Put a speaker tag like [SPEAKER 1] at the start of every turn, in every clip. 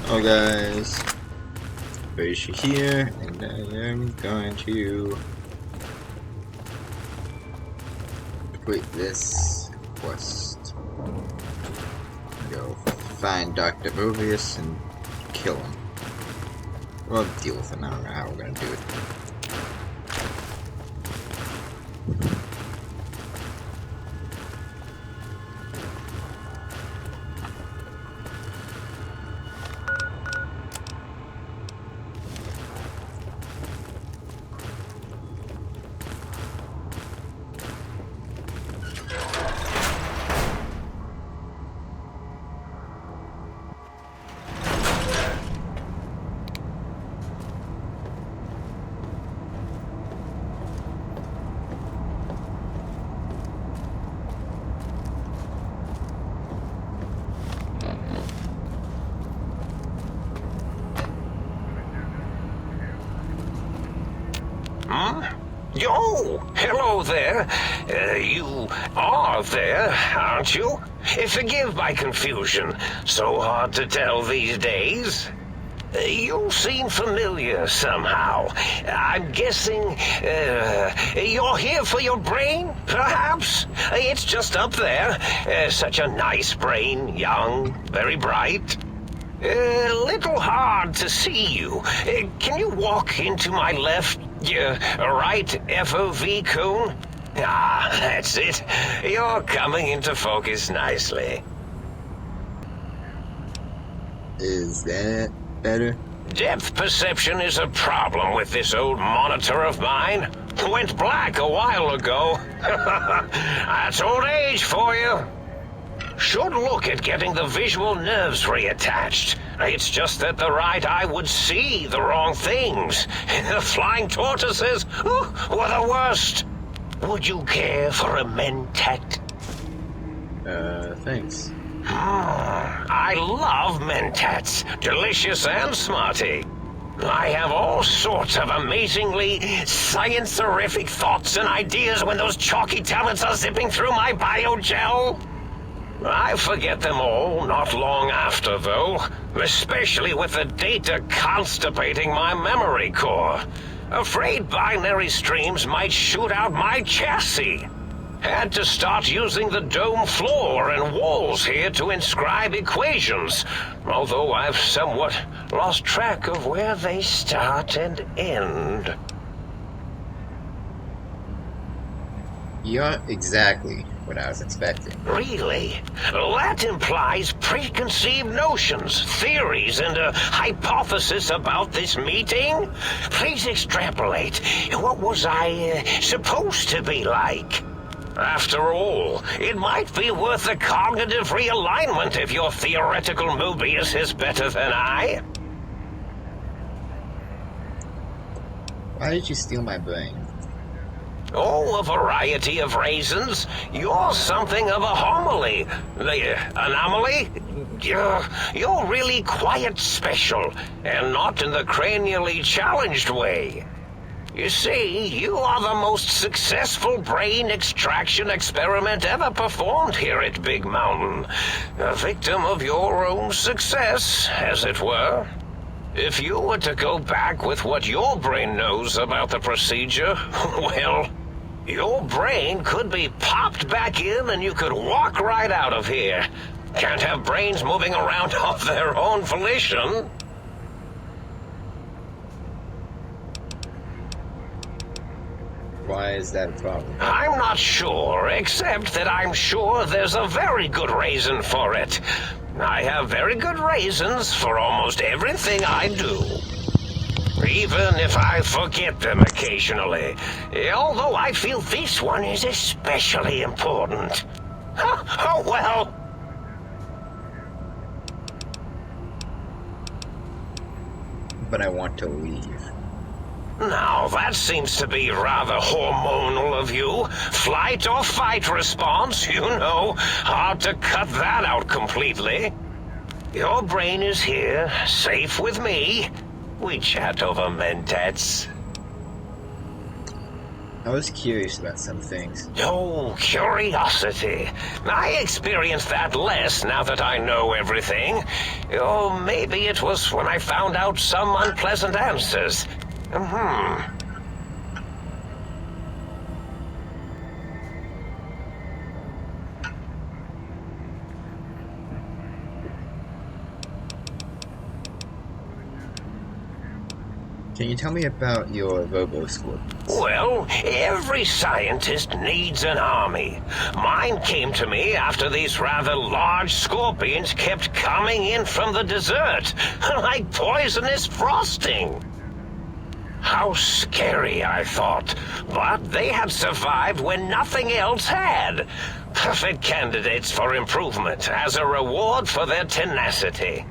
[SPEAKER 1] Oh guys, Fish here, and I am going to complete this quest. Go find Dr. Mobius and kill him. We'll deal with him. I don't know how we're gonna do it.
[SPEAKER 2] Yo, hello there. You are there, aren't you? Forgive my confusion. So hard to tell these days. You seem familiar somehow. I'm guessing, you're here for your brain, perhaps? It's just up there. Such a nice brain, young, very bright. Little hard to see you. Can you walk into my left, right FOV cone? Ah, that's it. You're coming into focus nicely.
[SPEAKER 1] Is that better?
[SPEAKER 2] Depth perception is a problem with this old monitor of mine. Went black a while ago. That's old age for you. Should look at getting the visual nerves reattached. It's just that the right eye would see the wrong things. The flying tortoises were the worst. Would you care for a mentat?
[SPEAKER 1] Thanks.
[SPEAKER 2] I love mentats. Delicious and smarty. I have all sorts of amazingly science-terrific thoughts and ideas when those chalky talents are zipping through my biogel. I forget them all not long after, though, especially with the data constipating my memory core. Afraid binary streams might shoot out my chassis. Had to start using the dome floor and walls here to inscribe equations, although I've somewhat lost track of where they start and end.
[SPEAKER 1] You're exactly what I was expecting.
[SPEAKER 2] Really? That implies preconceived notions, theories, and a hypothesis about this meeting? Please extrapolate. What was I supposed to be like? After all, it might be worth a cognitive realignment if your theoretical Mobius is better than I.
[SPEAKER 1] Why did you steal my brain?
[SPEAKER 2] Oh, a variety of reasons. You're something of a homily. Anomaly? You're really quite special, and not in the cranially challenged way. You see, you are the most successful brain extraction experiment ever performed here at Big Mountain. A victim of your own success, as it were. If you were to go back with what your brain knows about the procedure, well, your brain could be popped back in and you could walk right out of here. Can't have brains moving around of their own volition.
[SPEAKER 1] Why is that a problem?
[SPEAKER 2] I'm not sure, except that I'm sure there's a very good reason for it. I have very good reasons for almost everything I do. Even if I forget them occasionally. Although I feel this one is especially important. Oh well.
[SPEAKER 1] But I want to leave.
[SPEAKER 2] Now, that seems to be rather hormonal of you. Flight or fight response, you know. Hard to cut that out completely. Your brain is here, safe with me. We chat over mentats.
[SPEAKER 1] I was curious about some things.
[SPEAKER 2] Oh, curiosity. I experience that less now that I know everything. Oh, maybe it was when I found out some unpleasant answers.
[SPEAKER 1] Can you tell me about your Robo-scorpions?
[SPEAKER 2] Well, every scientist needs an army. Mine came to me after these rather large scorpions kept coming in from the desert, like poisonous frosting. How scary, I thought. But they had survived when nothing else had. Perfect candidates for improvement as a reward for their tenacity.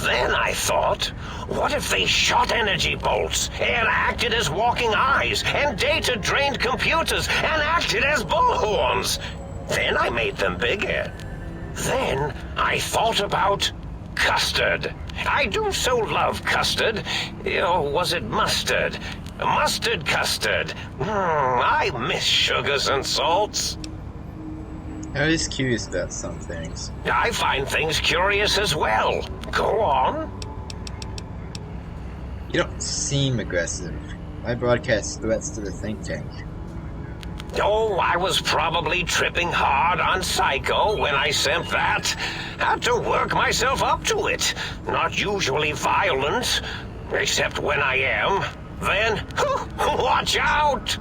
[SPEAKER 2] Then I thought, what if they shot energy bolts and acted as walking eyes and data-drained computers and acted as bullhorns? Then I made them bigger. Then I thought about custard. I do so love custard. Or was it mustard? Mustard custard. I miss sugars and salts.
[SPEAKER 1] I was curious about some things.
[SPEAKER 2] I find things curious as well. Go on.
[SPEAKER 1] You don't seem aggressive. I broadcast threats to the think tank.
[SPEAKER 2] Oh, I was probably tripping hard on Psycho when I sent that. Had to work myself up to it. Not usually violent, except when I am. Then, watch out!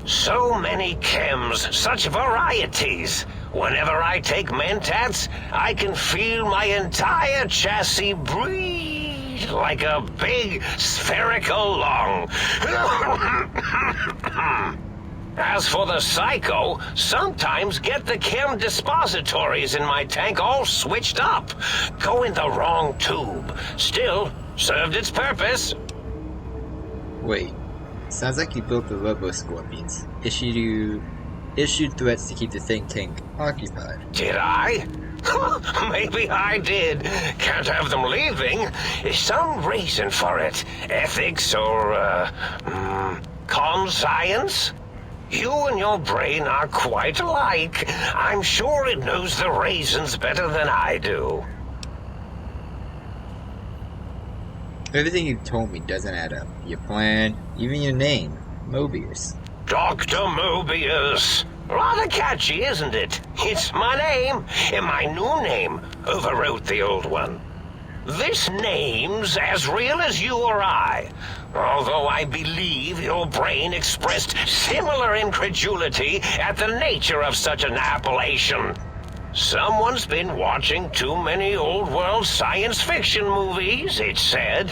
[SPEAKER 2] So many chems, such varieties. Whenever I take Mentats, I can feel my entire chassis breathe like a big spherical lung. As for the Psycho, sometimes get the chem dispositories in my tank all switched up. Go in the wrong tube. Still, served its purpose.
[SPEAKER 1] Wait. Sounds like you built the Robo-scorpions. Issued threats to keep the think tank occupied.
[SPEAKER 2] Did I? Maybe I did. Can't have them leaving. Some reason for it. Ethics or, science? You and your brain are quite alike. I'm sure it knows the reasons better than I do.
[SPEAKER 1] Everything you've told me doesn't add up. Your plan, even your name, Mobius.
[SPEAKER 2] Dr. Mobius. Rather catchy, isn't it? It's my name, and my new name overwrote the old one. This name's as real as you or I, although I believe your brain expressed similar incredulity at the nature of such an appellation. Someone's been watching too many old-world science fiction movies, it said.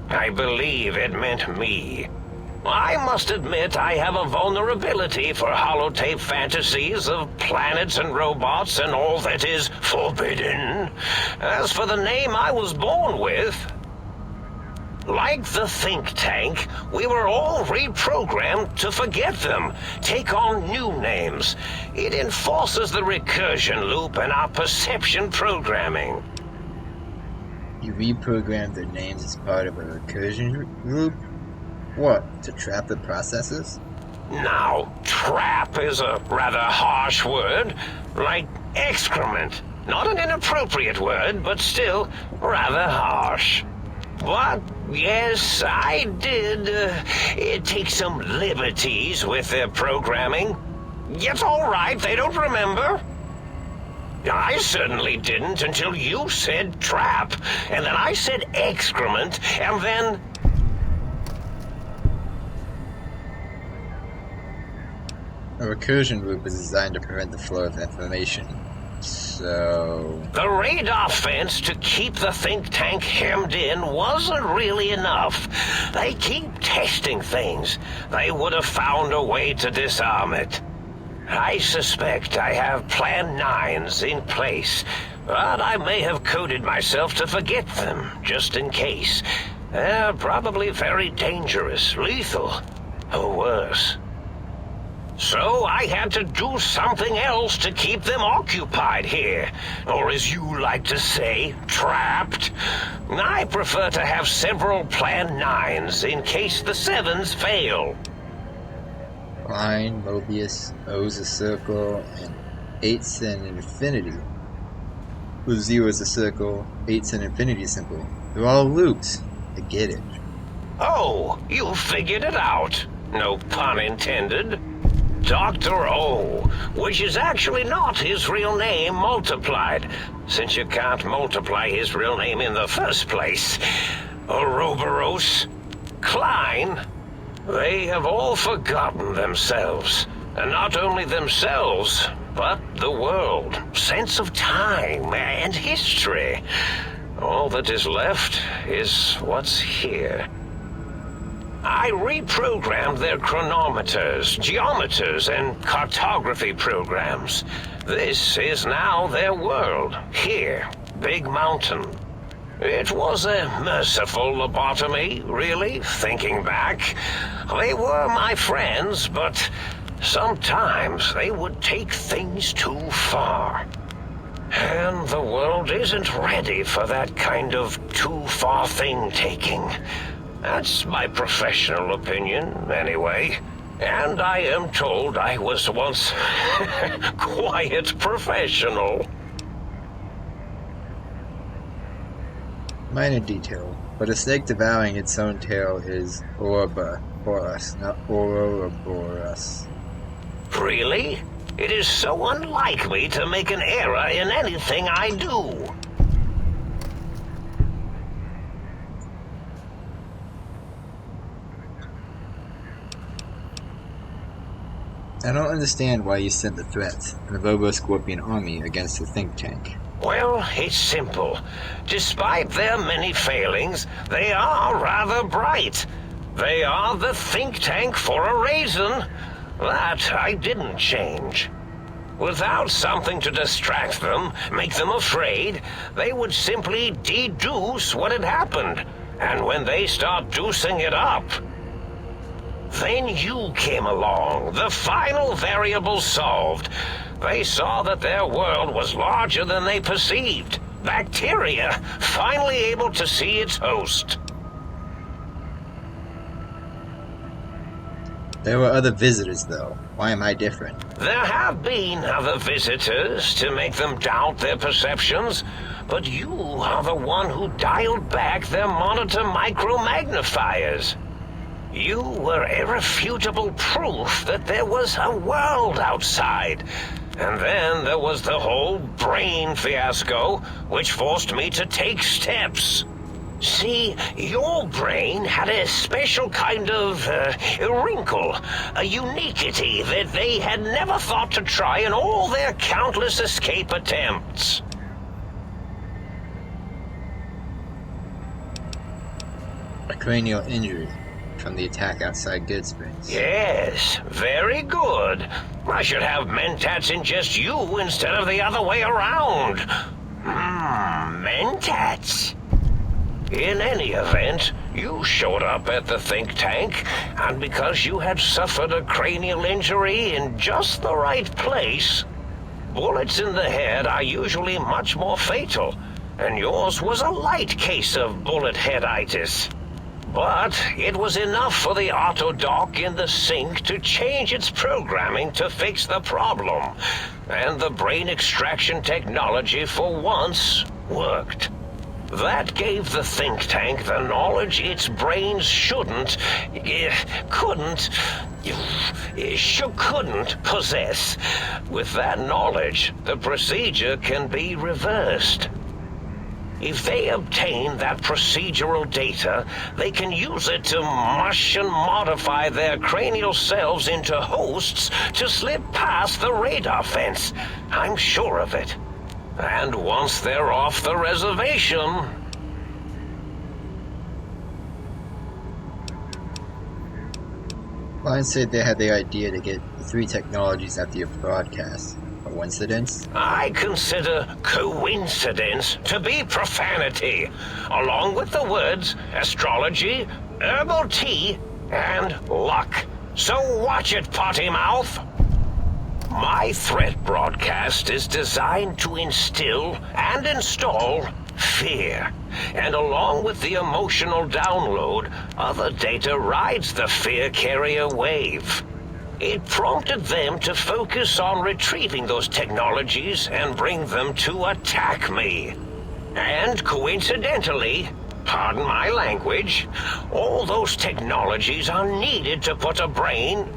[SPEAKER 2] I believe it meant me. I must admit I have a vulnerability for holotape fantasies of planets and robots and all that is forbidden. As for the name I was born with, like the think tank, we were all reprogrammed to forget them, take on new names. It enforces the recursion loop in our perception programming.
[SPEAKER 1] You reprogrammed their names as part of a recursion loop? What, to trap the processes?
[SPEAKER 2] Now, trap is a rather harsh word, like excrement. Not an inappropriate word, but still rather harsh. But, yes, I did take some liberties with their programming. It's all right, they don't remember. I certainly didn't until you said trap, and then I said excrement, and then...
[SPEAKER 1] A recursion loop is designed to prevent the flow of information. So...
[SPEAKER 2] The radar fence to keep the think tank hemmed in wasn't really enough. They keep testing things. They would have found a way to disarm it. I suspect I have Plan 9s in place, but I may have coded myself to forget them, just in case. They're probably very dangerous, lethal, or worse. So I had to do something else to keep them occupied here, or as you like to say, trapped. I prefer to have several Plan 9s in case the 7s fail.
[SPEAKER 1] line, Mobius, O's a circle, and 8's an infinity. With 0 as a circle, 8's an infinity symbol. They're all loops. I get it.
[SPEAKER 2] Oh, you figured it out. No pun intended. Dr. O, which is actually not his real name multiplied, since you can't multiply his real name in the first place. Ouroboros, Klein, they have all forgotten themselves. And not only themselves, but the world, sense of time, and history. All that is left is what's here. I reprogrammed their chronometers, geometers, and cartography programs. This is now their world, here, Big Mountain. It was a merciful lobotomy, really, thinking back. They were my friends, but sometimes they would take things too far. And the world isn't ready for that kind of too-far thing-taking. That's my professional opinion, anyway. And I am told I was once quite professional.
[SPEAKER 1] Minor detail, but a snake devouring its own tail is Ouroboros, not Ouroboros.
[SPEAKER 2] Really? It is so unlike me to make an error in anything I do.
[SPEAKER 1] I don't understand why you sent the threat and the Robo-scorpion army against the think tank.
[SPEAKER 2] Well, it's simple. Despite their many failings, they are rather bright. They are the think tank for a reason. That I didn't change. Without something to distract them, make them afraid, they would simply deduce what had happened. And when they start deucing it up, then you came along, the final variable solved. They saw that their world was larger than they perceived. Bacteria, finally able to see its host.
[SPEAKER 1] There were other visitors, though. Why am I different?
[SPEAKER 2] There have been other visitors to make them doubt their perceptions, but you are the one who dialed back their monitor micromagnifiers. You were irrefutable proof that there was a world outside. And then there was the whole brain fiasco, which forced me to take steps. See, your brain had a special kind of wrinkle, a uniquity that they had never thought to try in all their countless escape attempts.
[SPEAKER 1] A cranial injury from the attack outside Goodsprings.
[SPEAKER 2] Yes, very good. I should have mentats ingest you instead of the other way around. Mentats. In any event, you showed up at the think tank, and because you had suffered a cranial injury in just the right place, bullets in the head are usually much more fatal, and yours was a light case of bullet headitis. But it was enough for the autodoc in the sink to change its programming to fix the problem, and the brain extraction technology for once worked. That gave the think tank the knowledge its brains couldn't possess. With that knowledge, the procedure can be reversed. If they obtain that procedural data, they can use it to mush and modify their cranial selves into hosts to slip past the radar fence. I'm sure of it. And once they're off the reservation...
[SPEAKER 1] Line said they had the idea to get the 3 technologies after your broadcast. A coincidence?
[SPEAKER 2] I consider coincidence to be profanity, along with the words astrology, herbal tea, and luck. So watch it, potty mouth. My threat broadcast is designed to instill and install fear. And along with the emotional download, other data rides the fear carrier wave. It prompted them to focus on retrieving those technologies and bring them to attack me. And coincidentally, pardon my language, all those technologies are needed to put a brain,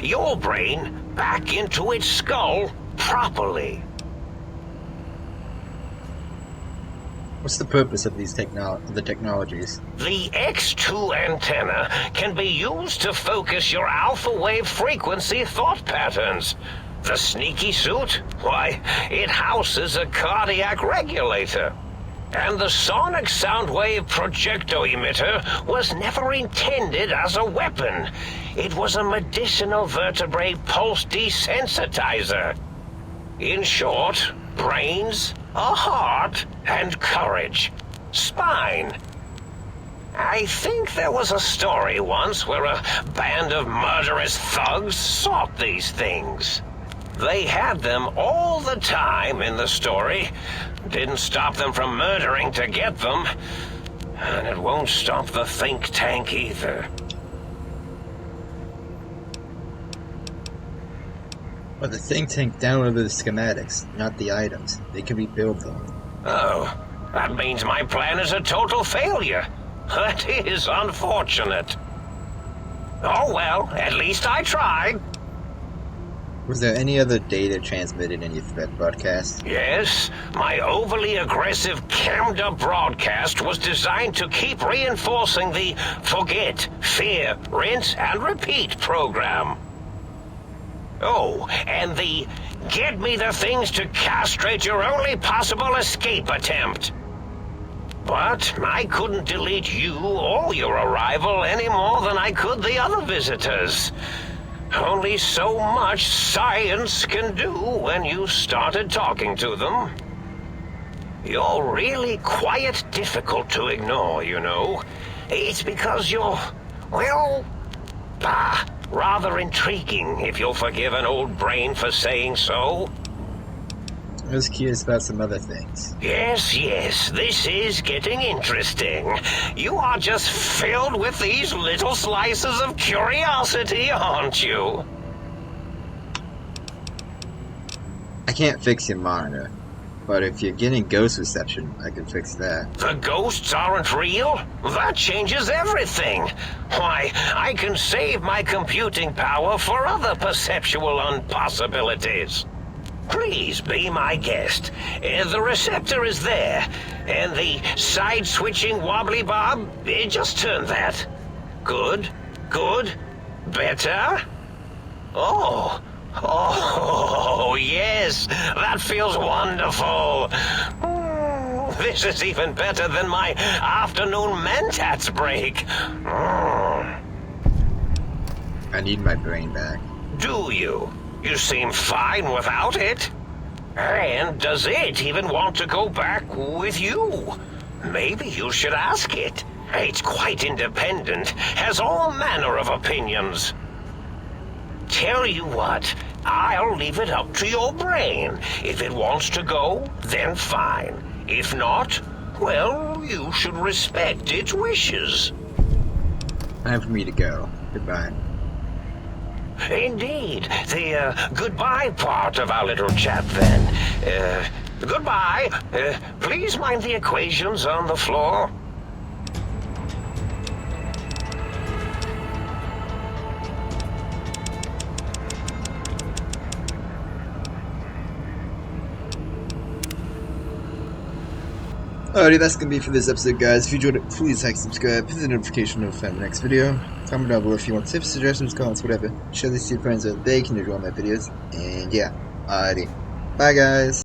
[SPEAKER 2] your brain, back into its skull properly.
[SPEAKER 1] What's the purpose of these technologies?
[SPEAKER 2] The X2 antenna can be used to focus your alpha wave frequency thought patterns. The sneaky suit? Why, it houses a cardiac regulator. And the sonic sound wave projecto emitter was never intended as a weapon. It was a medicinal vertebrae pulse desensitizer. In short, brains, a heart, and courage. Spine. I think there was a story once where a band of murderous thugs sought these things. They had them all the time in the story. Didn't stop them from murdering to get them. And it won't stop the think tank either.
[SPEAKER 1] Well, the think tank downloaded the schematics, not the items. They can rebuild them.
[SPEAKER 2] Oh, that means my plan is a total failure. That is unfortunate. Oh well, at least I tried.
[SPEAKER 1] Was there any other data transmitted in your threat broadcast?
[SPEAKER 2] Yes, my overly aggressive cammed-up broadcast was designed to keep reinforcing the forget, fear, rinse, and repeat program. Oh, and the get me the things to castrate your only possible escape attempt. But I couldn't delete you or your arrival any more than I could the other visitors. Only so much science can do when you started talking to them. You're really quite difficult to ignore, you know. It's because you're, well, rather intriguing, if you'll forgive an old brain for saying so.
[SPEAKER 1] I was curious about some other things.
[SPEAKER 2] Yes, this is getting interesting. You are just filled with these little slices of curiosity, aren't you?
[SPEAKER 1] I can't fix your monitor, but if you're getting ghost reception, I can fix that.
[SPEAKER 2] The ghosts aren't real? That changes everything. Why, I can save my computing power for other perceptual impossibilities. Please be my guest. The receptor is there, and the side-switching wobbly bob, just turn that. Good. Better? Oh, yes, that feels wonderful. This is even better than my afternoon Mentats break.
[SPEAKER 1] I need my brain back.
[SPEAKER 2] Do you? You seem fine without it. And does it even want to go back with you? Maybe you should ask it. It's quite independent, has all manner of opinions. Tell you what, I'll leave it up to your brain. If it wants to go, then fine. If not, well, you should respect its wishes.
[SPEAKER 1] Time for me to go. Goodbye.
[SPEAKER 2] Indeed. The goodbye part of our little chat, then. Goodbye. Please mind the equations on the floor.
[SPEAKER 1] Alrighty, that's gonna be it for this episode, guys. If you enjoyed it, please like, subscribe, hit the notification to notify the next video. Comment down below if you want tips, suggestions, comments, whatever. Share this to your friends so that they can enjoy my videos. And yeah, alrighty. Bye, guys.